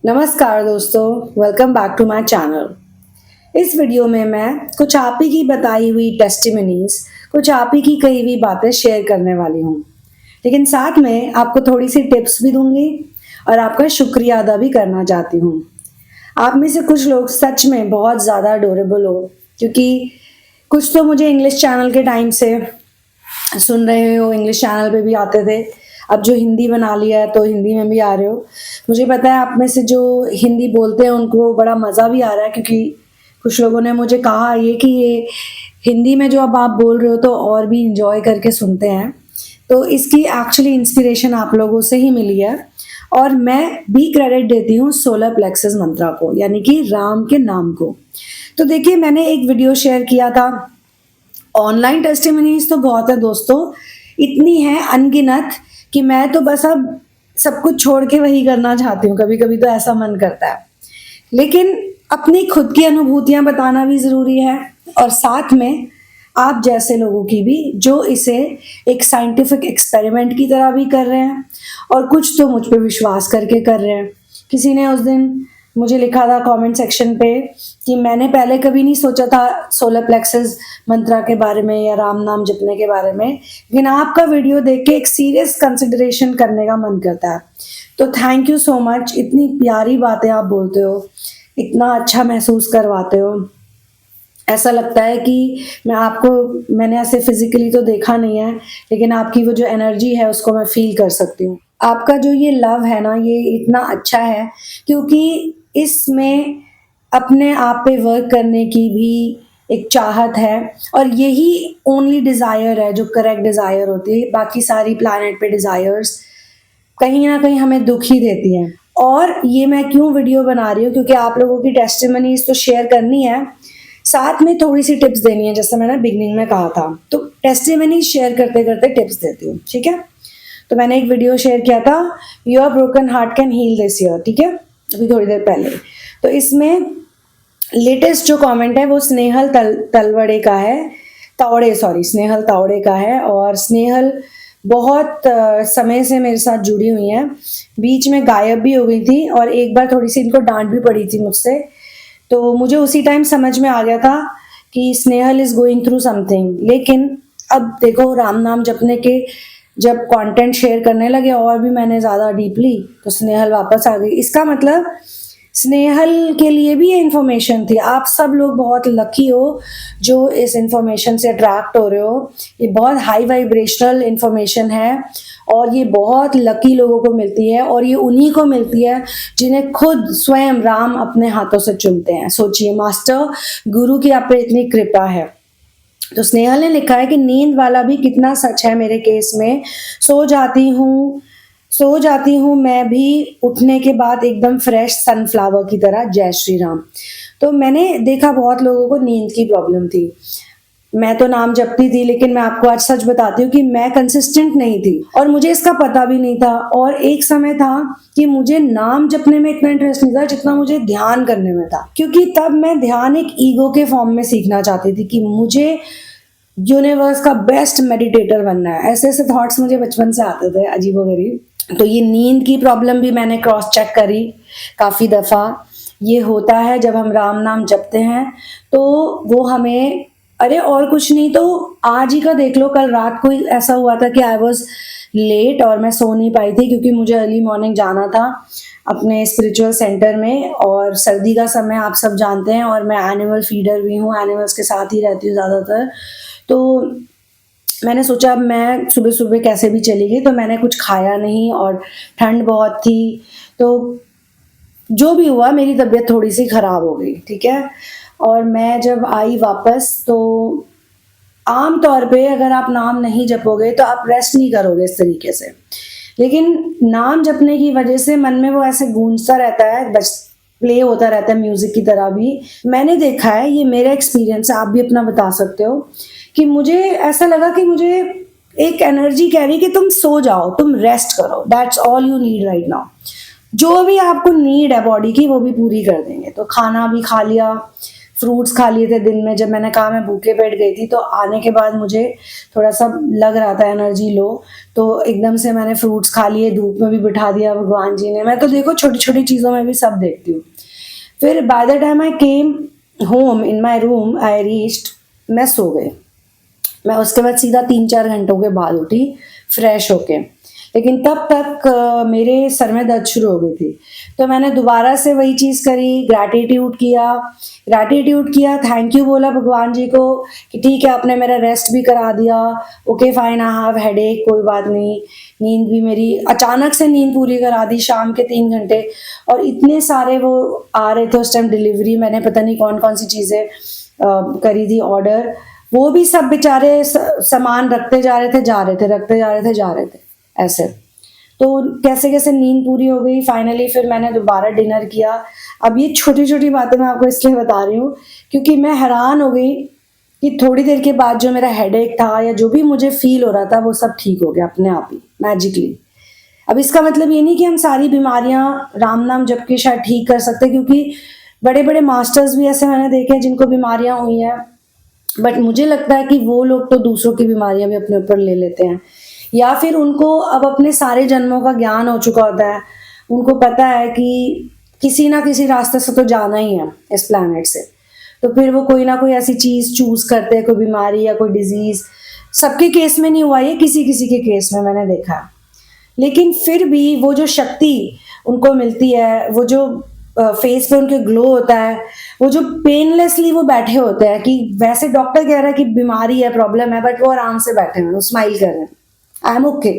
नमस्कार दोस्तों, welcome back to my channel. इस वीडियो में मैं कुछ आप ही की बताई हुई टेस्टिमनीज, कुछ आप ही की कही हुई बातें शेयर करने वाली हूँ, लेकिन साथ में आपको थोड़ी सी टिप्स भी दूंगी और आपका शुक्रिया अदा भी करना चाहती हूँ। आप में से कुछ लोग सच में बहुत ज़्यादा अडोरेबल हो, क्योंकि कुछ तो मुझे इंग्लिश चैनल के टाइम से सुन रहे हो, इंग्लिश चैनल पे भी आते थे। अब जो हिंदी बना लिया है तो हिंदी में भी आ रहे हो। मुझे पता है आप में से जो हिंदी बोलते हैं उनको बड़ा मज़ा भी आ रहा है, क्योंकि कुछ लोगों ने मुझे कहा ये कि ये हिंदी में जो अब आप बोल रहे हो तो और भी इंजॉय करके सुनते हैं। तो इसकी एक्चुअली इंस्पिरेशन आप लोगों से ही मिली है, और मैं भी क्रेडिट देती हूँ सोलर प्लेक्सस मंत्रा को, यानी कि राम के नाम को। तो देखिए, मैंने एक वीडियो शेयर किया था। ऑनलाइन टेस्टिमनीज तो बहुत है दोस्तों, इतनी है अनगिनत कि मैं तो बस अब सब कुछ छोड़ के वही करना चाहती हूँ। कभी कभी तो ऐसा मन करता है, लेकिन अपनी खुद की अनुभूतियां बताना भी ज़रूरी है, और साथ में आप जैसे लोगों की भी, जो इसे एक साइंटिफिक एक्सपेरिमेंट की तरह भी कर रहे हैं और कुछ तो मुझ पे विश्वास करके कर रहे हैं। किसी ने उस दिन मुझे लिखा था कमेंट सेक्शन पे कि मैंने पहले कभी नहीं सोचा था सोलर प्लेक्सस मंत्रा के बारे में या राम नाम जपने के बारे में, लेकिन आपका वीडियो देख के एक सीरियस कंसिडरेशन करने का मन करता है। तो थैंक यू सो मच, इतनी प्यारी बातें आप बोलते हो, इतना अच्छा महसूस करवाते हो। ऐसा लगता है कि मैंने ऐसे फिजिकली तो देखा नहीं है, लेकिन आपकी वो जो एनर्जी है उसको मैं फील कर सकती हूँ। आपका जो ये लव है ना, ये इतना अच्छा है, क्योंकि इसमें अपने आप पे वर्क करने की भी एक चाहत है, और यही ओनली डिज़ायर है जो करेक्ट डिज़ायर होती है। बाकी सारी प्लैनेट पे डिज़ायर्स कहीं ना कहीं हमें दुख ही देती हैं। और ये मैं क्यों वीडियो बना रही हूँ, क्योंकि आप लोगों की टेस्टिमनीज तो शेयर करनी है, साथ में थोड़ी सी टिप्स देनी है, जैसे मैंने बिगनिंग में कहा था। तो टेस्टिमनीज शेयर करते करते टिप्स देती हूँ, ठीक है। तो मैंने एक वीडियो शेयर किया था, your broken heart can heal this year, ठीक है, अभी थोड़ी देर पहले। तो इसमें लेटेस्ट जो कमेंट है वो स्नेहल तलवड़े का है, स्नेहल तावड़े का है। और स्नेहल बहुत समय से मेरे साथ जुड़ी हुई हैं, बीच में गायब भी हो गई थी, और एक बार थोड़ी सी इनको डांट भी पड़ी थी मुझसे। तो मुझे उसी टाइम समझ में आ गया था कि Snehal is going through something. लेकिन अब देखो, राम नाम जपने के जब कंटेंट शेयर करने लगे और भी मैंने ज़्यादा डीपली, तो स्नेहल वापस आ गई। इसका मतलब स्नेहल के लिए भी ये इन्फॉर्मेशन थी। आप सब लोग बहुत लकी हो जो इस इन्फॉर्मेशन से अट्रैक्ट हो रहे हो। ये बहुत हाई वाइब्रेशनल इन्फॉर्मेशन है, और ये बहुत लकी लोगों को मिलती है, और ये उन्हीं को मिलती है जिन्हें खुद स्वयं राम अपने हाथों से चुनते हैं। सोचिए, मास्टर गुरु की आप पे इतनी कृपा है। तो स्नेहल ने लिखा है कि नींद वाला भी कितना सच है मेरे केस में। सो जाती हूँ मैं भी, उठने के बाद एकदम फ्रेश सनफ्लावर की तरह। जय श्री राम। तो मैंने देखा बहुत लोगों को नींद की प्रॉब्लम थी। मैं तो नाम जपती थी, लेकिन मैं आपको आज सच बताती हूँ कि मैं कंसिस्टेंट नहीं थी, और मुझे इसका पता भी नहीं था। और एक समय था कि मुझे नाम जपने में इतना इंटरेस्ट नहीं था जितना मुझे ध्यान करने में था, क्योंकि तब मैं ध्यान एक ईगो के फॉर्म में सीखना चाहती थी कि मुझे यूनिवर्स का बेस्ट मेडिटेटर बनना है। ऐसे ऐसे थॉट्स मुझे बचपन से आते थे, अजीबोगरीब। तो ये नींद की प्रॉब्लम भी मैंने क्रॉस चेक करी काफ़ी दफ़ा। ये होता है जब हम राम नाम जपते हैं, तो वो हमें, अरे और कुछ नहीं तो आज ही का देख लो, कल रात को ऐसा हुआ था कि आई वॉज लेट और मैं सो नहीं पाई थी, क्योंकि मुझे अर्ली मॉर्निंग जाना था अपने स्पिरिचुअल सेंटर में। और सर्दी का समय आप सब जानते हैं, और मैं एनिमल फीडर भी हूँ, एनिमल्स के साथ ही रहती हूँ ज़्यादातर। तो मैंने सोचा अब मैं सुबह सुबह कैसे भी चली गई, तो मैंने कुछ खाया नहीं, और ठंड बहुत थी। तो जो भी हुआ, मेरी तबीयत थोड़ी सी ख़राब हो गई, ठीक है। और मैं जब आई वापस, तो आम तौर पे अगर आप नाम नहीं जपोगे तो आप रेस्ट नहीं करोगे इस तरीके से, लेकिन नाम जपने की वजह से मन में वो ऐसे गूंजता रहता है, बस प्ले होता रहता है म्यूजिक की तरह भी। मैंने देखा है, ये मेरा एक्सपीरियंस है, आप भी अपना बता सकते हो, कि मुझे ऐसा लगा कि मुझे एक एनर्जी कह रही कि तुम सो जाओ, तुम रेस्ट करो, that's all you need right now. जो भी आपको नीड है बॉडी की, वो भी पूरी कर देंगे। तो खाना भी खा लिया, फ्रूट्स खा लिए थे दिन में। जब मैंने कहा मैं भूखे पेट गई थी, तो आने के बाद मुझे थोड़ा सा लग रहा था एनर्जी लो, तो एकदम से मैंने फ्रूट्स खा लिए, धूप में भी बिठा दिया भगवान जी ने। मैं तो देखो छोटी छोटी चीज़ों में भी सब देखती हूँ। फिर by the time I came home in my room I reached, मैं सो गई। मैं उसके बाद सीधा 3-4 घंटों के बाद उठी फ्रेश होके, लेकिन तब तक मेरे सर में दर्द शुरू हो गई थी। तो मैंने दोबारा से वही चीज़ करी, ग्रैटिट्यूड किया, थैंक यू बोला भगवान जी को कि ठीक है आपने मेरा रेस्ट भी करा दिया, okay fine, I have headache, कोई बात नहीं। नींद भी मेरी अचानक से नींद पूरी करा दी, शाम के 3 घंटे। और इतने सारे वो आ रहे थे उस टाइम डिलीवरी, मैंने पता नहीं कौन कौन सी चीज़ें करी थी ऑर्डर, वो भी सब बेचारे सामान रखते जा रहे थे, रखते जा रहे थे ऐसे। तो कैसे कैसे नींद पूरी हो गई फाइनली। फिर मैंने दोबारा डिनर किया। अब ये छोटी छोटी बातें मैं आपको इसलिए बता रही हूँ क्योंकि मैं हैरान हो गई कि थोड़ी देर के बाद जो मेरा हेडेक था या जो भी मुझे फील हो रहा था वो सब ठीक हो गया अपने आप ही मैजिकली। अब इसका मतलब ये नहीं कि हम सारी बीमारियां राम नाम जप के शायद ठीक कर सकते, क्योंकि बड़े बड़े मास्टर्स भी ऐसे मैंने देखे हैं जिनको बीमारियां हुई हैं, बट मुझे लगता है कि वो लोग तो दूसरों की बीमारियां भी अपने ऊपर ले लेते हैं, या फिर उनको अब अपने सारे जन्मों का ज्ञान हो चुका होता है, उनको पता है कि किसी ना किसी रास्ते से तो जाना ही है इस प्लैनेट से, तो फिर वो कोई ना कोई ऐसी चीज़ चूज करते हैं, कोई बीमारी या कोई डिजीज़। सबके केस में नहीं हुआ ये, किसी किसी के केस में मैंने देखा है। लेकिन फिर भी वो जो शक्ति उनको मिलती है, वो जो फेस पे उनके ग्लो होता है, वो जो पेनलेसली वो बैठे होते हैं कि वैसे डॉक्टर कह रहा है कि बीमारी है, प्रॉब्लम है, बट वो आराम से बैठे हैं, वो स्माइल कर रहे हैं, आई एम ओके।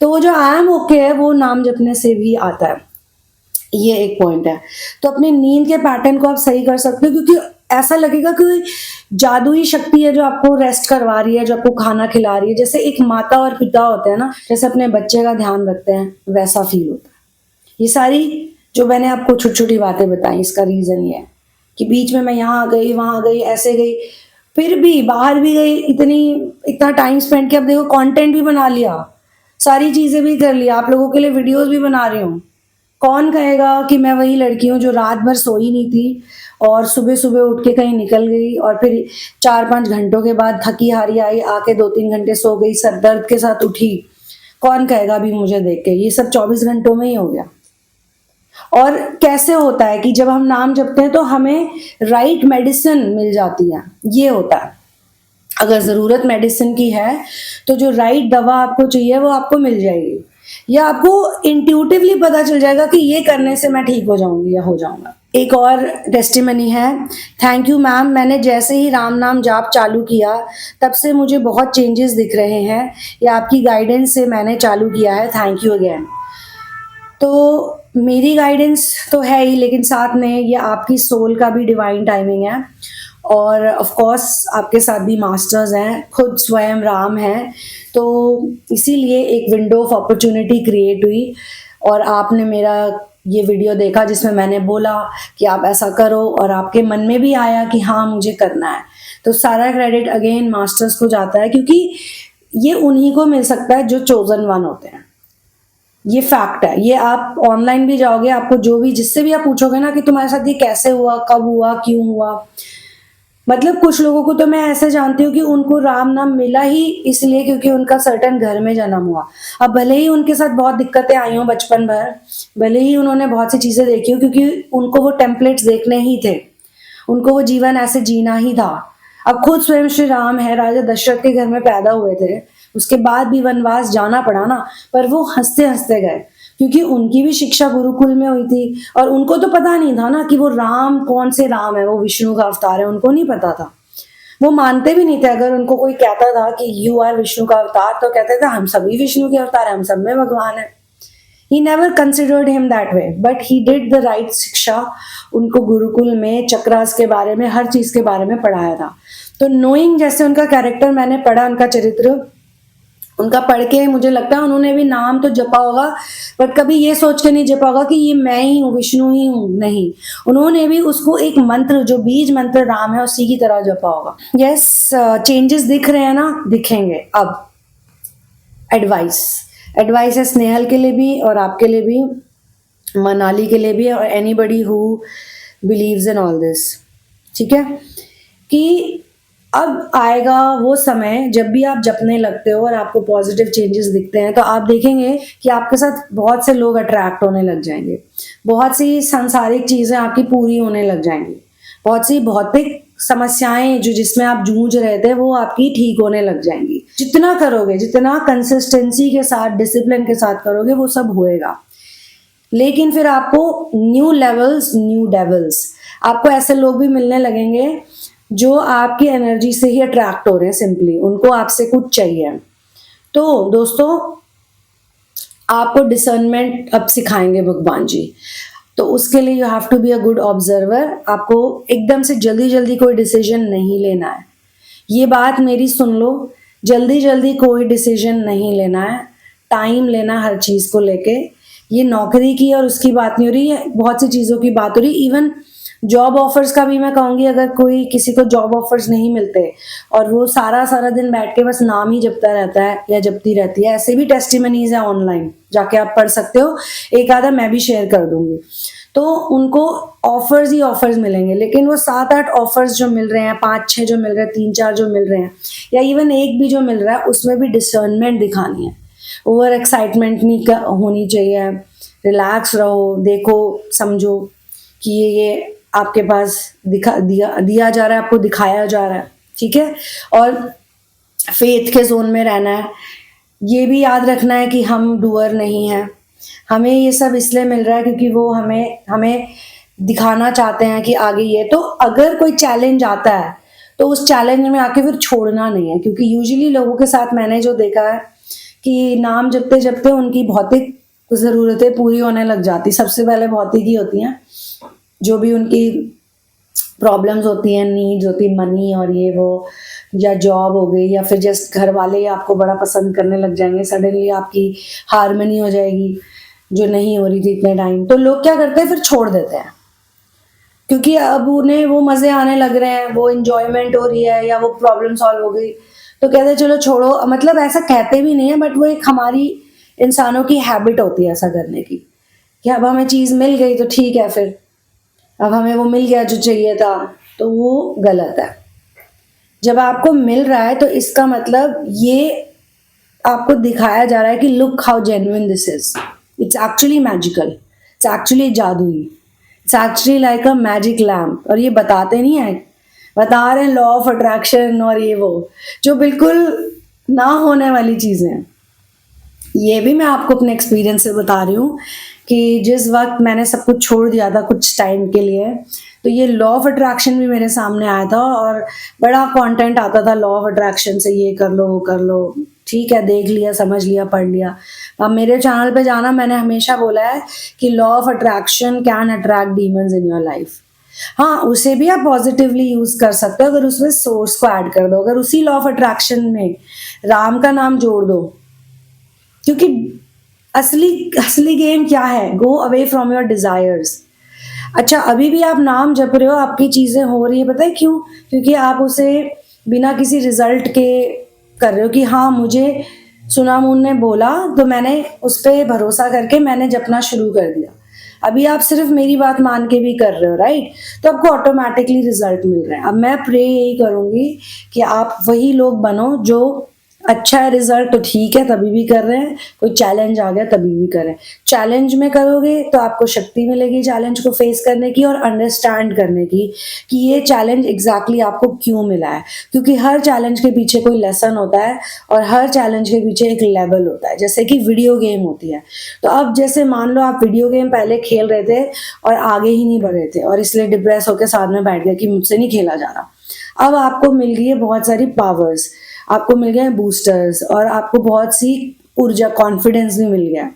तो वो जो आई एम ओके है वो नाम जपने से भी आता है, ये एक पॉइंट है। तो अपनी नींद के पैटर्न को आप सही कर सकते हो, क्योंकि ऐसा लगेगा कि जादुई शक्ति है जो आपको रेस्ट करवा रही है, जो आपको खाना खिला रही है। जैसे एक माता और पिता होते हैं ना, जैसे अपने बच्चे का ध्यान रखते हैं, वैसा फील होता है। ये सारी जो मैंने आपको छोटी छोटी बातें बताई, इसका रीजन ये है कि बीच में मैं यहाँ गई, वहां गई, ऐसे गई, फिर भी बाहर भी गई, इतना टाइम स्पेंड किया। अब देखो कंटेंट भी बना लिया, सारी चीजें भी कर लिया, आप लोगों के लिए वीडियोस भी बना रही हूँ। कौन कहेगा कि मैं वही लड़की हूँ जो रात भर सोई नहीं थी और सुबह सुबह उठ के कहीं निकल गई और फिर 4-5 घंटों के बाद थकी हारी आई, आके 2-3 घंटे सो गई, सर दर्द के साथ उठी। कौन कहेगा अभी मुझे देख के ये सब 24 घंटों में ही हो गया। और कैसे होता है कि जब हम नाम जपते हैं तो हमें राइट मेडिसिन मिल जाती है, ये होता है। अगर ज़रूरत मेडिसिन की है तो जो राइट दवा आपको चाहिए वो आपको मिल जाएगी, या आपको इंट्यूटिवली पता चल जाएगा कि ये करने से मैं ठीक हो जाऊंगी या हो जाऊंगा। एक और टेस्टिमनी है, थैंक यू मैम, मैंने जैसे ही राम नाम जाप चालू किया तब से मुझे बहुत चेंजेस दिख रहे हैं, ये आपकी गाइडेंस से मैंने चालू किया है, थैंक यू अगेन। तो मेरी गाइडेंस तो है ही, लेकिन साथ में ये आपकी सोल का भी डिवाइन टाइमिंग है, और ऑफ कोर्स आपके साथ भी मास्टर्स हैं, खुद स्वयं राम हैं। तो इसीलिए एक विंडो ऑफ अपॉर्चुनिटी क्रिएट हुई और आपने मेरा ये वीडियो देखा जिसमें मैंने बोला कि आप ऐसा करो, और आपके मन में भी आया कि हाँ मुझे करना है। तो सारा क्रेडिट अगेन मास्टर्स को जाता है, क्योंकि ये उन्हीं को मिल सकता है जो चोजन वन होते हैं। ये फैक्ट है, ये आप ऑनलाइन भी जाओगे, आपको जो भी जिससे भी आप पूछोगे ना कि तुम्हारे साथ ये कैसे हुआ, कब हुआ, क्यों हुआ, मतलब कुछ लोगों को तो मैं ऐसे जानती हूँ कि उनको राम नाम मिला ही इसलिए क्योंकि उनका सर्टेन घर में जन्म हुआ। अब भले ही उनके साथ बहुत दिक्कतें आई हों बचपन भर, भले ही उन्होंने बहुत सी चीजें देखी हो, क्योंकि उनको वो टेम्पलेट्स देखने ही थे, उनको वो जीवन ऐसे जीना ही था। अब खुद स्वयं श्री राम है, राजा दशरथ के घर में पैदा हुए थे, उसके बाद भी वनवास जाना पड़ा ना, पर वो हंसते हंसते गए, क्योंकि उनकी भी शिक्षा गुरुकुल में हुई थी। और उनको तो पता नहीं था ना कि वो राम कौन से राम है, वो विष्णु का अवतार है, उनको नहीं पता था। वो मानते भी नहीं थे। अगर उनको कोई कहता था कि यू आर विष्णु का अवतार, तो कहते थे हम सभी विष्णु के अवतार हैं, हम सब में भगवान है। He never considered him that way, but he did the right शिक्षा। उनको गुरुकुल में चक्रास के बारे में, हर चीज के बारे में पढ़ाया था। तो नोइंग, जैसे उनका कैरेक्टर मैंने पढ़ा, उनका चरित्र उनका पढ़ के मुझे लगता है उन्होंने भी नाम तो जपा होगा, बट कभी ये सोच के नहीं जपा होगा कि ये मैं ही हूँ, विष्णु ही हूँ, नहीं। उन्होंने भी उसको एक मंत्र, जो बीज मंत्र राम है, उसी की तरह जपा होगा। यस, चेंजेस दिख रहे हैं ना, दिखेंगे। अब एडवाइस है स्नेहल के लिए भी और आपके लिए भी, मनाली के लिए भी, और anybody who believes in all this. ठीक है, कि अब आएगा वो समय जब भी आप जपने लगते हो और आपको पॉजिटिव चेंजेस दिखते हैं, तो आप देखेंगे कि आपके साथ बहुत से लोग अट्रैक्ट होने लग जाएंगे, बहुत सी सांसारिक चीजें आपकी पूरी होने लग जाएंगी, बहुत सी भौतिक समस्याएं जो जिसमें आप जूझ रहे थे वो आपकी ठीक होने लग जाएंगी। जितना करोगे, जितना कंसिस्टेंसी के साथ, डिसिप्लिन के साथ करोगे, वो सब होएगा। लेकिन फिर आपको न्यू लेवल्स, न्यू डेवल्स, आपको ऐसे लोग भी मिलने लगेंगे जो आपकी एनर्जी से ही अट्रैक्ट हो रहे हैं, सिंपली उनको आपसे कुछ चाहिए। तो दोस्तों, आपको डिसर्नमेंट अब सिखाएंगे भगवान जी। तो उसके लिए you have to be a good observer. आपको एकदम से जल्दी जल्दी कोई डिसीजन नहीं लेना है, ये बात मेरी सुन लो। जल्दी जल्दी कोई डिसीजन नहीं लेना है, टाइम लेना हर चीज को लेके। ये नौकरी की और उसकी बात नहीं हो रही है, बहुत सी चीजों की बात हो रही। इवन जॉब ऑफर्स का भी मैं कहूंगी, अगर कोई किसी को जॉब ऑफर्स नहीं मिलते और वो सारा सारा दिन बैठ के बस नाम ही जपता रहता है या जपती रहती है, ऐसे भी टेस्टिमनीज है ऑनलाइन, जाके आप पढ़ सकते हो। एक आधा मैं भी शेयर कर दूंगी। तो उनको ऑफर्स ही ऑफर्स मिलेंगे, लेकिन वो 7-8 ऑफर्स जो मिल रहे हैं, 5-6 जो मिल रहे हैं, 3-4 जो मिल रहे हैं, या इवन एक भी जो मिल रहा है, उसमें भी डिसर्नमेंट दिखानी है। ओवर एक्साइटमेंट नहीं होनी चाहिए। रिलैक्स रहो, देखो, समझो कि ये आपके पास दिया जा रहा है, आपको दिखाया जा रहा है, ठीक है। और फेथ के जोन में रहना है। ये भी याद रखना है कि हम डूअर नहीं हैं। हमें ये सब इसलिए मिल रहा है क्योंकि वो हमें हमें दिखाना चाहते हैं कि आगे ये। तो अगर कोई चैलेंज आता है तो उस चैलेंज में आके फिर छोड़ना नहीं है, क्योंकि यूजुअली लोगों के साथ मैंने जो देखा है कि नाम जपते जपते उनकी भौतिक ज़रूरतें पूरी होने लग जाती। सबसे पहले भौतिक ही होती हैं, जो भी उनकी प्रॉब्लम्स होती हैं, नीड्स होती है, मनी और ये वो, या जॉब हो गई, या फिर जस्ट घर वाले ही आपको बड़ा पसंद करने लग जाएंगे, सडनली आपकी हारमनी हो जाएगी जो नहीं हो रही थी इतने टाइम। तो लोग क्या करते हैं, फिर छोड़ देते हैं, क्योंकि अब उन्हें वो मज़े आने लग रहे हैं, वो इंजॉयमेंट हो रही है, या वो प्रॉब्लम सॉल्व हो गई, तो कहते हैं चलो छोड़ो। मतलब ऐसा कहते भी नहीं है, बट वो एक हमारी इंसानों की हैबिट होती है ऐसा करने की, कि अब हमें चीज़ मिल गई तो ठीक है, फिर अब हमें वो मिल गया जो चाहिए था, तो वो गलत है। जब आपको मिल रहा है तो इसका मतलब ये आपको दिखाया जा रहा है कि look how genuine this is, it's actually magical, it's actually जादुई, it's actually like a magic lamp. और ये बताते नहीं है, बता रहे हैं लॉ ऑफ अट्रैक्शन और ये वो, जो बिल्कुल ना होने वाली चीज़ें हैं। ये भी मैं आपको अपने एक्सपीरियंस से बता रही हूँ कि जिस वक्त मैंने सब कुछ छोड़ दिया था कुछ टाइम के लिए, तो ये लॉ ऑफ अट्रैक्शन भी मेरे सामने आया था, और बड़ा कंटेंट आता था लॉ ऑफ अट्रैक्शन से, ये कर लो वो कर लो। ठीक है, देख लिया, समझ लिया, पढ़ लिया। अब मेरे चैनल पे जाना, मैंने हमेशा बोला है कि law of attraction can attract demons in your life. हाँ, उसे भी आप पॉजिटिवली यूज कर सकते हो अगर उसमें सोर्स को ऐड कर दो, अगर उसी लॉ ऑफ अट्रैक्शन में राम का नाम जोड़ दो। क्योंकि असली असली गेम क्या है, go away from your desires. अच्छा, अभी भी आप नाम जप रहे हो, आपकी चीजें हो रही है, पता है क्यों? क्योंकि आप उसे बिना किसी रिजल्ट के कर रहे हो कि हाँ, मुझे सुनामून ने बोला तो मैंने उस पर भरोसा करके मैंने जपना शुरू कर दिया। अभी आप सिर्फ मेरी बात मान के भी कर रहे हो, राइट? तो आपको ऑटोमेटिकली रिजल्ट मिल रहे हैं। अब मैं प्रे यही करूंगी कि आप वही लोग बनो जो अच्छा है रिजल्ट तो ठीक है, तभी भी कर रहे हैं, कोई चैलेंज आ गया तभी भी कर रहे हैं। चैलेंज में करोगे तो आपको शक्ति मिलेगी चैलेंज को फेस करने की और अंडरस्टैंड करने की कि ये चैलेंज एग्जैक्टली आपको क्यों मिला है, क्योंकि हर चैलेंज के पीछे कोई लेसन होता है और हर चैलेंज के पीछे एक लेवल होता है, जैसे कि वीडियो गेम होती है। तो अब जैसे मान लो आप वीडियो गेम पहले खेल रहे थे और आगे ही नहीं बढ़ रहे थे और इसलिए डिप्रेस होकर साथ में बैठ गया कि मुझसे नहीं खेला जा रहा। अब आपको मिल गई है बहुत सारी पावर्स, आपको मिल गए बूस्टर्स, और आपको बहुत सी ऊर्जा, कॉन्फिडेंस भी मिल गया।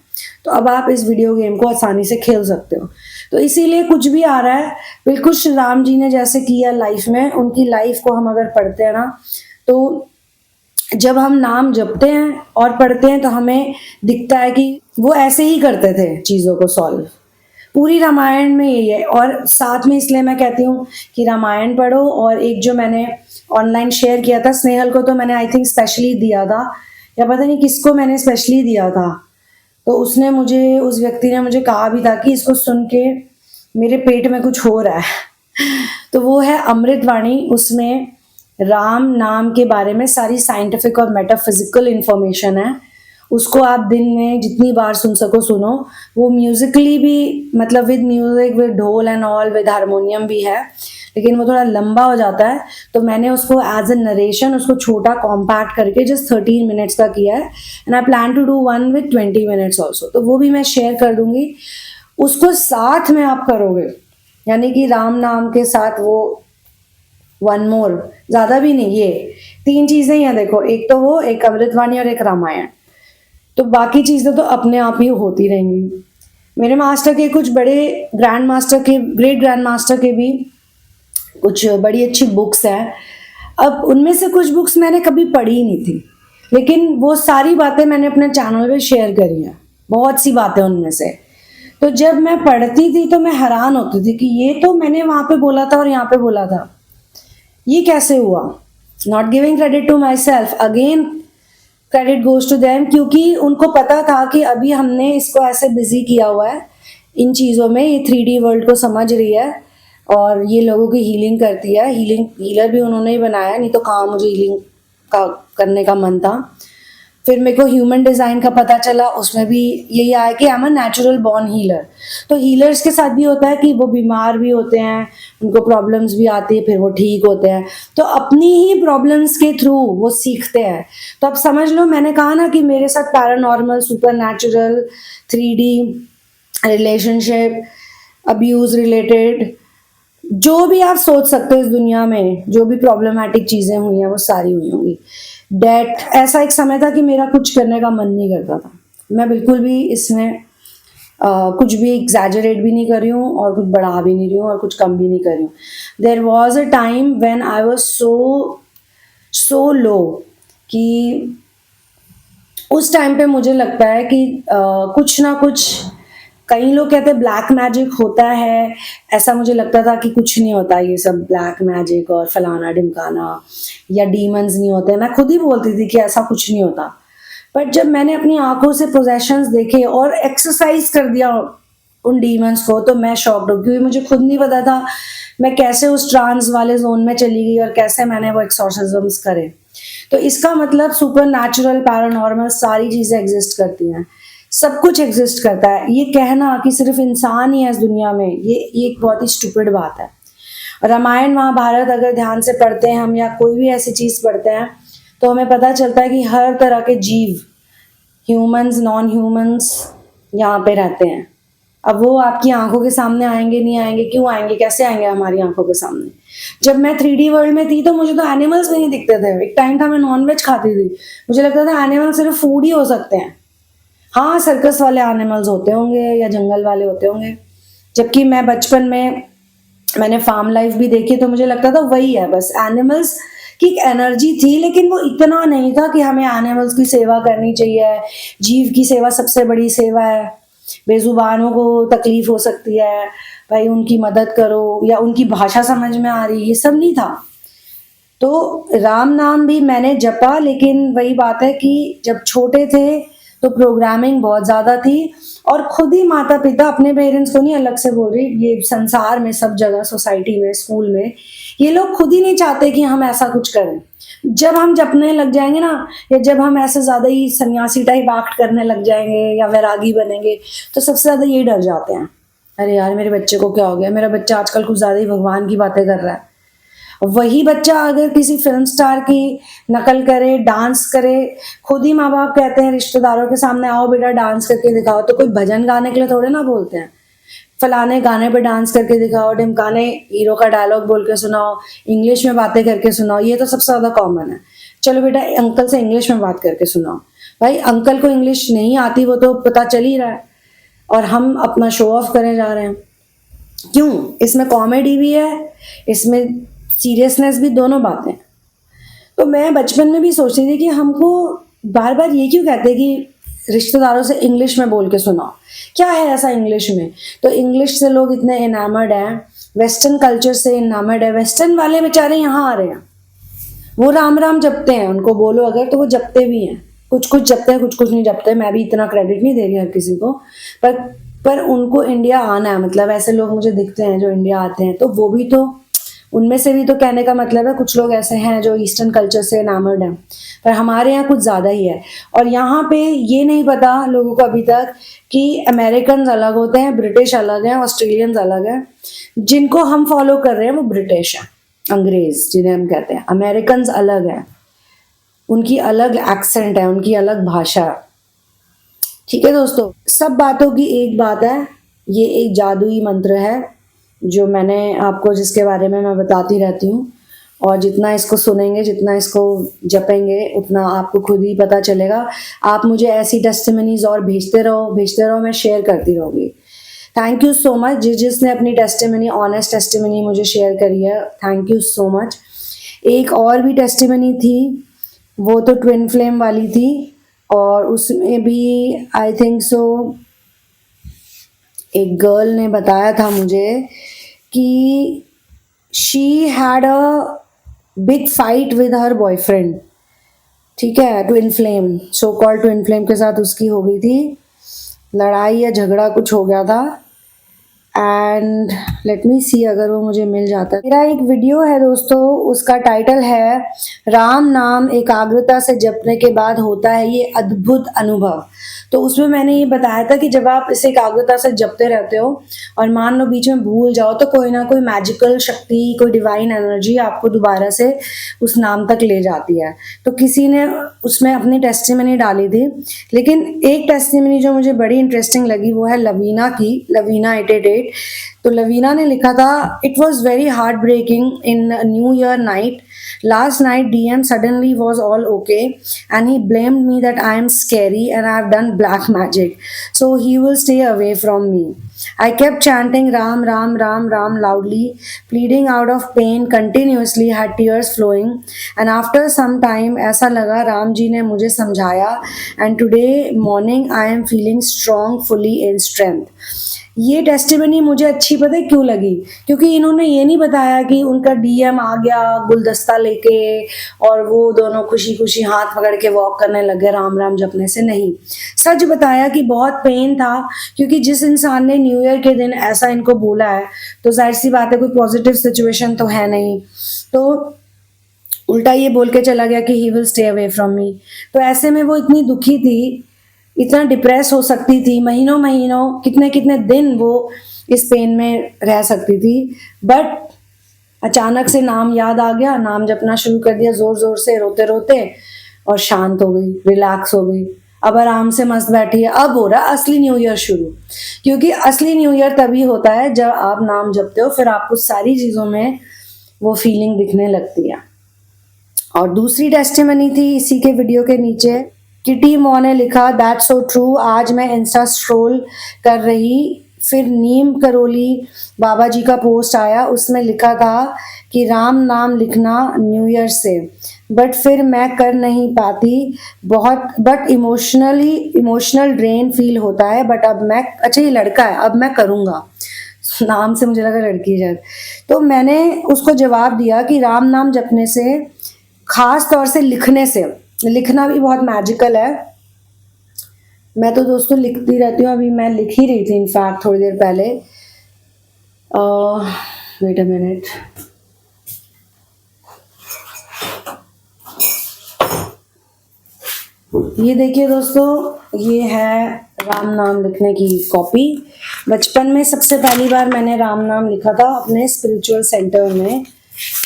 तो अब आप इस वीडियो गेम को आसानी से खेल सकते हो। तो इसीलिए कुछ भी आ रहा है, बिल्कुल श्री राम जी ने जैसे किया लाइफ में, उनकी लाइफ को हम अगर पढ़ते हैं ना, तो जब हम नाम जपते हैं और पढ़ते हैं तो हमें दिखता है कि वो ऐसे ही करते थे चीज़ों को सॉल्व। पूरी रामायण में यही है। और साथ में इसलिए मैं कहती हूँ कि रामायण पढ़ो, और एक जो मैंने ऑनलाइन शेयर किया था, स्नेहल को तो मैंने आई थिंक स्पेशली दिया था, या पता नहीं किसको मैंने स्पेशली दिया था, तो उसने मुझे, उस व्यक्ति ने मुझे कहा भी था कि इसको सुन के मेरे पेट में कुछ हो रहा है। तो वो है अमृतवाणी। उसमें राम नाम के बारे में सारी साइंटिफिक और मेटाफिजिकल इंफॉर्मेशन है। उसको आप दिन में जितनी बार सुन सको सुनो। वो म्यूजिकली भी, मतलब विद म्यूजिक, विद ढोल एंड ऑल, विद हारमोनियम भी है, लेकिन वो थोड़ा लंबा हो जाता है। तो मैंने उसको एज ए नरेशन उसको छोटा कॉम्पैक्ट करके जस्ट 13 मिनट्स का किया है। And I plan to do one with 20 minutes also, तो वो भी मैं शेयर कर दूंगी। उसको साथ में आप करोगे, यानी कि राम नाम के साथ वो वन मोर, ज्यादा भी नहीं, ये 3 चीजें ही हैं। देखो, एक तो वो, एक अमृतवाणी और एक रामायण। तो बाकी चीजें तो अपने आप ही होती रहेंगी। मेरे मास्टर के कुछ बड़े ग्रैंड मास्टर के, ग्रेट ग्रैंड मास्टर के भी कुछ बड़ी अच्छी बुक्स हैं। अब उनमें से कुछ बुक्स मैंने कभी पढ़ी ही नहीं थी, लेकिन वो सारी बातें मैंने अपने चैनल पे शेयर करी हैं, बहुत सी बातें उनमें से। तो जब मैं पढ़ती थी तो मैं हैरान होती थी कि ये तो मैंने वहां पे बोला था और यहाँ पे बोला था, ये कैसे हुआ। Not giving credit to myself, again credit goes to them, क्योंकि उनको पता था कि अभी हमने इसको ऐसे बिजी किया हुआ है इन चीज़ों में। ये 3D वर्ल्ड को समझ रही है और ये लोगों की हीलिंग करती है। हीलिंग हीलर भी उन्होंने ही बनाया, नहीं तो कहाँ मुझे हीलिंग का करने का मन था। फिर मेरे को ह्यूमन डिज़ाइन का पता चला, उसमें भी यही आया कि I am a natural born healer. तो हीलर्स के साथ भी होता है कि वो बीमार भी होते हैं, उनको प्रॉब्लम्स भी आती है, फिर वो ठीक होते हैं। तो अपनी ही प्रॉब्लम्स के थ्रू वो सीखते हैं। तो अब समझ लो, मैंने कहा ना कि मेरे साथ paranormal, super natural, 3D, relationship, abuse related, जो भी आप सोच सकते हो इस दुनिया में, जो भी प्रॉब्लमैटिक चीज़ें हुई हैं वो सारी हुई होंगी। डेट, ऐसा एक समय था कि मेरा कुछ करने का मन नहीं करता था। मैं बिल्कुल भी इसमें कुछ भी एग्जैजरेट भी नहीं कर रही हूँ और कुछ बढ़ा भी नहीं रही हूँ और कुछ कम भी नहीं कर रही हूँ। There was a time when I was so low कि उस टाइम पे मुझे लगता है कि कुछ ना कुछ, कई लोग कहते हैं ब्लैक मैजिक होता है, ऐसा मुझे लगता था कि कुछ नहीं होता ये सब ब्लैक मैजिक और फलाना ढिमकाना, या डीमंस नहीं होते। मैं खुद ही बोलती थी कि ऐसा कुछ नहीं होता। बट जब मैंने अपनी आंखों से पोजेशंस देखे और एक्सरसाइज कर दिया उन डीमंस को, तो मैं शॉक्ड हूँ, क्योंकि मुझे खुद नहीं पता था मैं कैसे उस ट्रांस वाले जोन में चली गई और कैसे मैंने वो एक्सोर्सिज्म्स करे। तो इसका मतलब सुपर नेचुरल, पैरानॉर्मल सारी चीजें एग्जिस्ट करती हैं, सब कुछ एग्जिस्ट करता है। ये कहना कि सिर्फ इंसान ही है इस दुनिया में, ये एक बहुत ही स्टूपिड बात है। रामायण महाभारत अगर ध्यान से पढ़ते हैं हम, या कोई भी ऐसी चीज पढ़ते हैं, तो हमें पता चलता है कि हर तरह के जीव, ह्यूमंस, नॉन ह्यूमंस, यहाँ पे रहते हैं। अब वो आपकी आंखों के सामने आएंगे नहीं आएंगे, क्यों आएंगे, कैसे आएंगे हमारी आंखों के सामने। जब मैं 3D वर्ल्ड में थी तो मुझे तो एनिमल्स भी नहीं दिखते थे। एक टाइम था मैं नॉनवेज खाती थी, मुझे लगता था एनिमल सिर्फ फूड ही हो सकते हैं। हाँ, सर्कस वाले एनिमल्स होते होंगे या जंगल वाले होते होंगे, जबकि मैं बचपन में मैंने फार्म लाइफ भी देखी, तो मुझे लगता था वही है बस। एनिमल्स की एक एनर्जी थी, लेकिन वो इतना नहीं था कि हमें एनिमल्स की सेवा करनी चाहिए। जीव की सेवा सबसे बड़ी सेवा है। बेजुबानों को तकलीफ हो सकती है, भाई उनकी मदद करो, या उनकी भाषा समझ में आ रही, ये सब नहीं था। तो राम नाम भी मैंने जपा, लेकिन वही बात है कि जब छोटे थे तो प्रोग्रामिंग बहुत ज़्यादा थी, और खुद ही माता पिता, अपने पेरेंट्स को नहीं अलग से बोल रही, ये संसार में सब जगह, सोसाइटी में, स्कूल में, ये लोग खुद ही नहीं चाहते कि हम ऐसा कुछ करें। जब हम जपने लग जाएंगे ना, या जब हम ऐसे ज़्यादा ही सन्यासी टाइप एक्ट करने लग जाएंगे या वैरागी बनेंगे, तो सबसे ज़्यादा ये डर जाते हैं, अरे यार मेरे बच्चे को क्या हो गया, मेरा बच्चा आजकल कुछ ज़्यादा ही भगवान की बातें कर रहा है। वही बच्चा अगर किसी फिल्म स्टार की नकल करे, डांस करे, खुद ही माँ बाप कहते हैं रिश्तेदारों के सामने, आओ बेटा डांस करके दिखाओ, तो कोई भजन गाने के लिए थोड़े ना बोलते हैं, फलाने गाने पे डांस करके दिखाओ, ढिमकाने हीरो का डायलॉग बोल के सुनाओ, इंग्लिश में बातें करके सुनाओ, ये तो सबसे ज्यादा कॉमन है। चलो बेटा अंकल से इंग्लिश में बात करके सुनाओ, भाई अंकल को इंग्लिश नहीं आती, वो तो पता चल ही रहा है, और हम अपना शो ऑफ करने जा रहे हैं। क्यों? इसमें कॉमेडी भी है, इसमें सीरियसनेस भी, दोनों बातें। तो मैं बचपन में भी सोचती थी कि हमको बार बार ये क्यों कहते हैं कि रिश्तेदारों से इंग्लिश में बोल के सुनाओ, क्या है ऐसा इंग्लिश में। तो इंग्लिश से लोग इतने इनामर्ड हैं, वेस्टर्न कल्चर से इनामर्ड है। वेस्टर्न वाले बेचारे यहाँ आ रहे हैं, वो राम राम जपते हैं, उनको बोलो अगर तो वो जपते भी हैं, कुछ कुछ जपते हैं, कुछ कुछ नहीं जपते। मैं भी इतना क्रेडिट नहीं दे रही हर किसी को, पर पर उनको इंडिया आना है, मतलब ऐसे लोग मुझे दिखते हैं जो इंडिया आते हैं, तो वो भी तो, उनमें से भी तो कहने का मतलब है कुछ लोग ऐसे हैं जो ईस्टर्न कल्चर से एनामर्ड हैं, पर हमारे यहाँ कुछ ज़्यादा ही है। और यहाँ पे ये नहीं पता लोगों को अभी तक कि अमेरिकन अलग होते हैं, ब्रिटिश अलग हैं, ऑस्ट्रेलियंस अलग हैं। जिनको हम फॉलो कर रहे हैं वो ब्रिटिश हैं, अंग्रेज जिन्हें हम कहते हैं। अमेरिकन अलग हैं, उनकी अलग एक्सेंट है, उनकी अलग भाषा है। ठीक है दोस्तों, सब बातों की एक बात है, ये एक जादुई मंत्र है जो मैंने आपको, जिसके बारे में मैं बताती रहती हूँ। और जितना इसको सुनेंगे, जितना इसको जपेंगे, उतना आपको खुद ही पता चलेगा। आप मुझे ऐसी टेस्टिमनीज और भेजते रहो, मैं शेयर करती रहूँगी। थैंक यू सो मच जिसने अपनी टेस्टिमनी, ऑनेस्ट टेस्टिमनी मुझे शेयर करी है, थैंक यू सो मच। एक और भी टेस्टिमनी थी, वो तो ट्विन फ्लेम वाली थी, और उसमें भी आई थिंक सो एक गर्ल ने बताया था मुझे कि she had a big fight with her boyfriend. ठीक है, twin flame, so called twin flame के साथ उसकी हो गई थी लड़ाई या झगड़ा, कुछ हो गया था। एंड लेट मी सी अगर वो मुझे मिल जाता है। मेरा एक वीडियो है दोस्तों, उसका टाइटल है राम नाम एकाग्रता से जपने के बाद होता है ये अद्भुत अनुभव। तो उसमें मैंने ये बताया था कि जब आप इसे एकाग्रता से जपते रहते हो और मान लो बीच में भूल जाओ, तो कोई ना कोई मैजिकल शक्ति, कोई डिवाइन एनर्जी आपको दोबारा से उस नाम तक ले जाती है। तो किसी ने उसमें अपनी टेस्टिमनी डाली थी, लेकिन एक टेस्टिमनी जो मुझे बड़ी इंटरेस्टिंग लगी वो है लवीना की, लवीना 888। तो लवीना ने लिखा था, it was very heartbreaking in new year night. Last night, DM suddenly was all okay, and he blamed me that I am scary and I have done black magic, so he will stay away from me. I kept chanting Ram, Ram, Ram, Ram loudly, pleading out of pain continuously, had tears flowing. And after some time, ऐसा लगा राम जी ने मुझे समझाया, and today morning I am feeling strong, fully in strength. ये testimony मुझे अच्छी पता है क्यों लगी, क्योंकि इन्होंने ये नहीं बताया कि उनका डीएम आ गया गुलदस्ता लेके और वो दोनों खुशी खुशी हाथ पकड़ के वॉक करने लगे राम राम जपने से। नहीं, सच बताया कि बहुत पेन था, क्योंकि जिस इंसान ने न्यू ईयर के दिन ऐसा इनको बोला है तो जाहिर सी बात है कोई पॉजिटिव सिचुएशन तो है नहीं, तो उल्टा ये बोल के चला गया कि he will stay away from me. तो ऐसे में वो इतनी दुखी थी, इतना डिप्रेस हो सकती थी, महीनों महीनों, कितने कितने दिन वो इस पेन में रह सकती थी। बट अचानक से नाम याद आ गया, नाम जपना शुरू कर दिया जोर जोर से, रोते रोते, और शांत हो गई, रिलैक्स हो गई, अब आराम से मस्त बैठी है। अब हो रहा असली न्यू ईयर शुरू, क्योंकि असली न्यू ईयर तभी होता है जब आप नाम जपते हो, फिर आपको सारी चीज़ों में वो फीलिंग दिखने लगती है। और दूसरी टेस्टिमनी थी इसी के वीडियो के नीचे, किटी मॉ ने लिखा, दैट्स सो ट्रू। आज मैं इंस्टा स्क्रॉल कर रही, फिर नीम करोली बाबा जी का पोस्ट आया, उसमें लिखा था कि राम नाम लिखना न्यू ईयर से, बट फिर मैं कर नहीं पाती बहुत, बट इमोशनल ड्रेन फील होता है। बट अब मैं, अच्छा ये लड़का है, अब मैं करूँगा। नाम से मुझे लगा लड़की है शायद। तो मैंने उसको जवाब दिया कि राम नाम जपने से, खास तौर से लिखने से, लिखना भी बहुत मैजिकल है। मैं तो दोस्तों लिखती रहती हूँ, अभी मैं लिख ही रही थी इनफैक्ट थोड़ी देर पहले। वेट अ मिनट, ये देखिए दोस्तों, ये है राम नाम लिखने की कॉपी। बचपन में सबसे पहली बार मैंने राम नाम लिखा था अपने स्पिरिचुअल सेंटर में,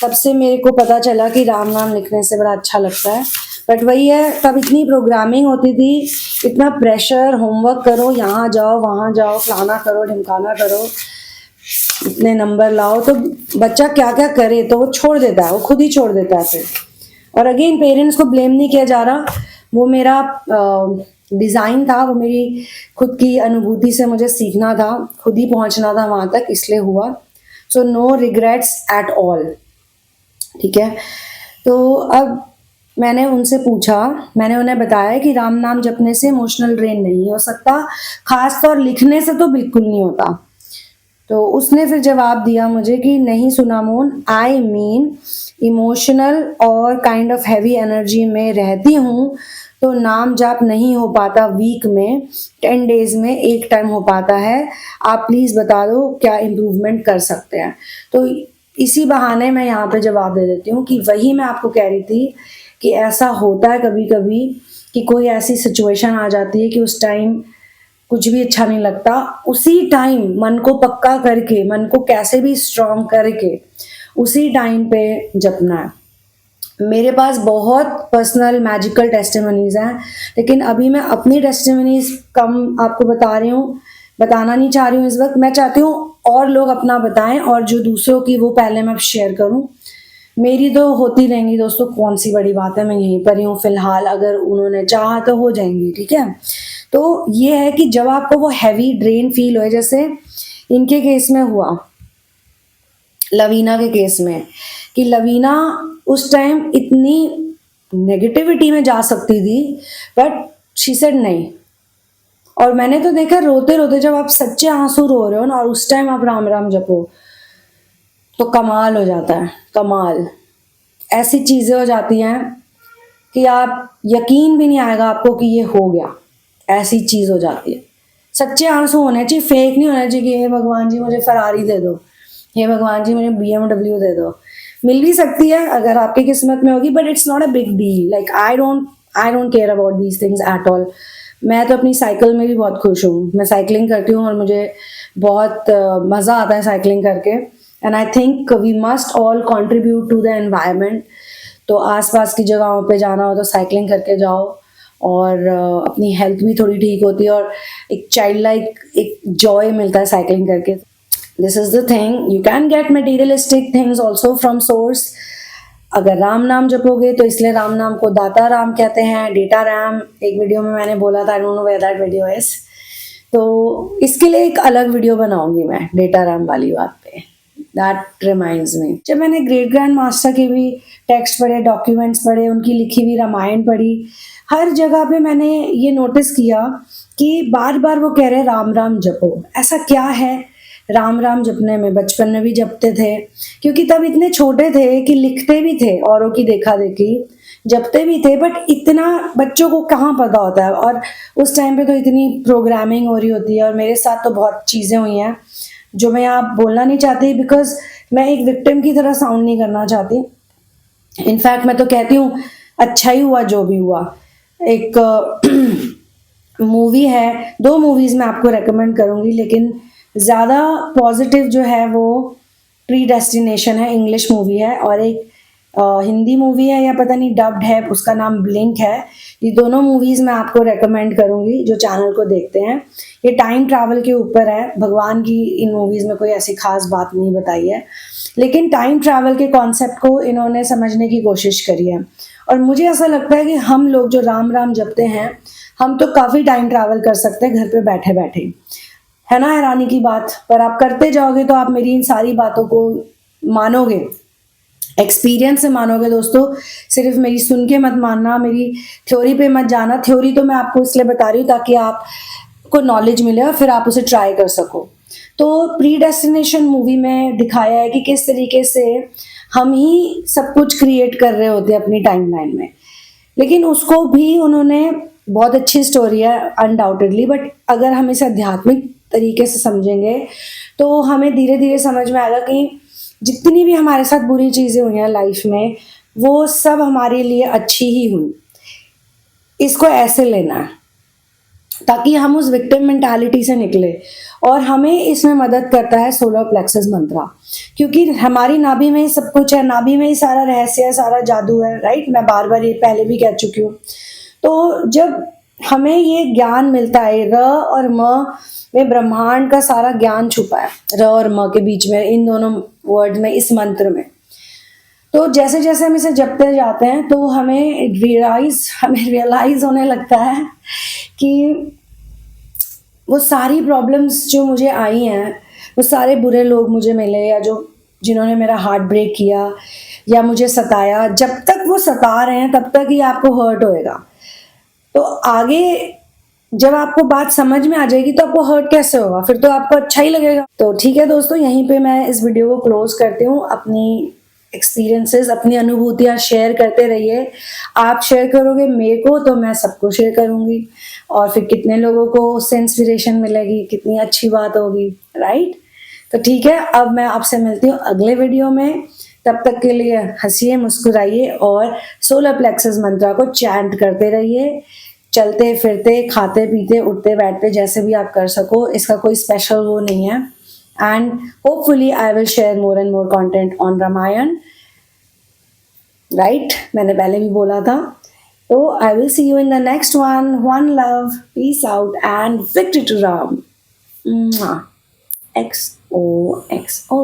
तब से मेरे को पता चला कि राम नाम लिखने से बड़ा अच्छा लगता है। बट वही है, तब इतनी प्रोग्रामिंग होती थी, इतना प्रेशर, होमवर्क करो, यहाँ जाओ वहाँ जाओ, फलाना करो ढिमकाना करो, इतने नंबर लाओ, तो बच्चा क्या क्या करे, तो वो छोड़ देता है, वो खुद ही छोड़ देता है फिर। और अगेन पेरेंट्स को ब्लेम नहीं किया जा रहा, वो मेरा डिज़ाइन था, वो मेरी खुद की अनुभूति से मुझे सीखना था, खुद ही पहुँचना था वहाँ तक, इसलिए हुआ। So no regrets at all. ठीक है, तो अब मैंने उनसे पूछा, मैंने उन्हें बताया कि राम नाम जपने से इमोशनल ड्रेन नहीं हो सकता, खासतौर लिखने से तो बिल्कुल नहीं होता। तो उसने फिर जवाब दिया मुझे कि नहीं सुनामोन, आई मीन इमोशनल और काइंड ऑफ हैवी एनर्जी में रहती हूँ, तो नाम जाप नहीं हो पाता वीक में, 10 डेज में एक टाइम हो पाता है। आप प्लीज़ बता दो क्या इम्प्रूवमेंट कर सकते हैं। तो इसी बहाने मैं यहाँ पे जवाब दे देती हूँ कि वही मैं आपको कह रही थी कि ऐसा होता है कभी कभी कि कोई ऐसी सिचुएशन आ जाती है कि उस टाइम कुछ भी अच्छा नहीं लगता। उसी टाइम मन को पक्का करके, मन को कैसे भी स्ट्रॉन्ग करके उसी टाइम पे जपना है। मेरे पास बहुत पर्सनल मैजिकल टेस्टिमनीज हैं, लेकिन अभी मैं अपनी टेस्टिमनीज कम आपको बता रही हूँ, बताना नहीं चाह रही हूँ इस वक्त। मैं चाहती हूँ और लोग अपना बताएं और जो दूसरों की वो पहले मैं शेयर करूँ। मेरी तो होती रहेंगी दोस्तों, कौन सी बड़ी बात है, मैं यहीं पर ही हूँ फिलहाल, अगर उन्होंने चाहा तो हो जाएंगी, ठीक है। तो ये है कि जब आपको वो हैवी ड्रेन फील हो, जैसे इनके केस में हुआ, लवीना के केस में, कि लवीना उस टाइम इतनी नेगेटिविटी में जा सकती थी बट शी सेड नहीं। और मैंने तो देखा रोते रोते, जब आप सच्चे आंसू रो रहे हो ना और उस टाइम आप राम राम जपो तो कमाल हो जाता है, कमाल। ऐसी चीजें हो जाती हैं कि आप यकीन भी नहीं आएगा आपको कि ये हो गया, ऐसी चीज हो जाती है। सच्चे आंसू होने चाहिए, फेक नहीं होना चाहिए कि हे भगवान जी मुझे फरारी दे दो, हे भगवान जी मुझे BMW दे दो। मिल भी सकती है अगर आपकी किस्मत में होगी, but it's not a big deal. Like I don't care about these things at all. मैं तो अपनी साइकिल में भी बहुत खुश हूँ, मैं साइकिलिंग करती हूँ और मुझे बहुत मज़ा आता है साइकिलिंग करके। And I think we must all contribute to the environment. तो आसपास की जगहों पे जाना हो तो साइकिलिंग करके जाओ, और अपनी हेल्थ भी थोड़ी ठीक होती है, और एक चाइल्ड लाइक एक जॉय मिलता है साइकिलिंग करके। This is the thing, you can get materialistic things also from source. अगर राम नाम जपोगे तो इसलिए राम नाम को दाता राम कहते हैं, डेटा राम एक वीडियो में मैंने बोला था, I don't know where that video is. तो इसके लिए एक अलग वीडियो बनाऊंगी मैं डेटा राम वाली बात पे। दैट रिमाइंड्स मी, जब मैंने ग्रेट ग्रैंड मास्टर के भी टेक्स्ट पढ़े, डॉक्यूमेंट्स पढ़े, उनकी लिखी हुई रामायण पढ़ी, हर जगह पे मैंने ये नोटिस किया कि बार बार वो कह रहे राम राम जपो। ऐसा क्या है राम राम जपने में? बचपन में भी जपते थे क्योंकि तब इतने छोटे थे कि लिखते भी थे, औरों की देखा देखी, जपते भी थे, बट इतना बच्चों को कहाँ पता होता है। और उस टाइम पे तो इतनी प्रोग्रामिंग हो रही होती है, और मेरे साथ तो बहुत चीज़ें हुई हैं जो मैं आप बोलना नहीं चाहती, बिकॉज मैं एक विक्टिम की तरह साउंड नहीं करना चाहती। इनफैक्ट मैं तो कहती हूँ अच्छा ही हुआ जो भी हुआ। एक मूवी है, 2 मूवीज मैं आपको रेकमेंड करूंगी, लेकिन ज़्यादा पॉजिटिव जो है वो प्रीडेस्टिनेशन है, इंग्लिश मूवी है, और एक हिंदी मूवी है या पता नहीं डब्ड है, उसका नाम ब्लिंक है। ये दोनों मूवीज मैं आपको रेकमेंड करूंगी जो चैनल को देखते हैं। ये टाइम ट्रैवल के ऊपर है, भगवान की इन मूवीज में कोई ऐसी खास बात नहीं बताई है, लेकिन टाइम ट्रैवल के कॉन्सेप्ट को इन्होंने समझने की कोशिश करी है। और मुझे ऐसा लगता है कि हम लोग जो राम राम जपते हैं, हम तो काफ़ी टाइम ट्रैवल कर सकते हैं घर पे बैठे बैठे, है ना हैरानी की बात। पर आप करते जाओगे तो आप मेरी इन सारी बातों को मानोगे, एक्सपीरियंस से मानोगे दोस्तों। सिर्फ मेरी सुन के मत मानना, मेरी थ्योरी पे मत जाना। थ्योरी तो मैं आपको इसलिए बता रही हूँ ताकि आपको नॉलेज मिले और फिर आप उसे ट्राई कर सको। तो प्रीडेस्टिनेशन मूवी में दिखाया है कि किस तरीके से हम ही सब कुछ क्रिएट कर रहे होते हैं अपनी टाइमलाइन में, लेकिन उसको भी उन्होंने, बहुत अच्छी स्टोरी है अनडाउटेडली, बट अगर हम इसे आध्यात्मिक तरीके से समझेंगे तो हमें धीरे धीरे समझ में आएगा कि जितनी भी हमारे साथ बुरी चीज़ें हुई हैं लाइफ में, वो सब हमारे लिए अच्छी ही हुई। इसको ऐसे लेना है ताकि हम उस विक्टिम मेंटालिटी से निकले। और हमें इसमें मदद करता है सोलर प्लेक्सस मंत्रा, क्योंकि हमारी नाभि में ही सब कुछ है, नाभि में ही सारा रहस्य है, सारा जादू है, राइट। मैं बार बार ये पहले भी कह चुकी हूँ। तो जब हमें ये ज्ञान मिलता है, र और म में ब्रह्मांड का सारा ज्ञान छुपा है, र और म के बीच में, इन दोनों वर्ड में, इस मंत्र में। तो जैसे जैसे हम इसे जपते जाते हैं तो हमें रियलाइज होने लगता है कि वो सारी प्रॉब्लम्स जो मुझे आई हैं, वो सारे बुरे लोग मुझे मिले, या जो जिन्होंने मेरा हार्ट ब्रेक किया या मुझे सताया, जब तक वो सता रहे हैं तब तक ही आपको हर्ट होएगा। तो आगे जब आपको बात समझ में आ जाएगी तो आपको हर्ट कैसे होगा, फिर तो आपको अच्छा ही लगेगा। तो ठीक है दोस्तों, यहीं पे मैं इस वीडियो को क्लोज करती हूँ। अपनी एक्सपीरियंसेस, अपनी अनुभूतियाँ शेयर करते रहिए। आप शेयर करोगे मेरे को तो मैं सबको शेयर करूँगी, और फिर कितने लोगों को उससे इंस्पिरेशन मिलेगी, कितनी अच्छी बात होगी, राइट? तो ठीक है, अब मैं आपसे मिलती हूँ अगले वीडियो में। तब तक के लिए हंसिए, मुस्कुराइए और सोलर प्लेक्सस मंत्रा को चैंट करते रहिए। चलते फिरते, खाते पीते, उठते बैठते, जैसे भी आप कर सको, इसका कोई स्पेशल वो नहीं है। And hopefully I will share more and more content on Ramayan, right? मैंने पहले भी बोला था। तो I will see you in the next one. One love, peace out and victory to Ram. XO XO।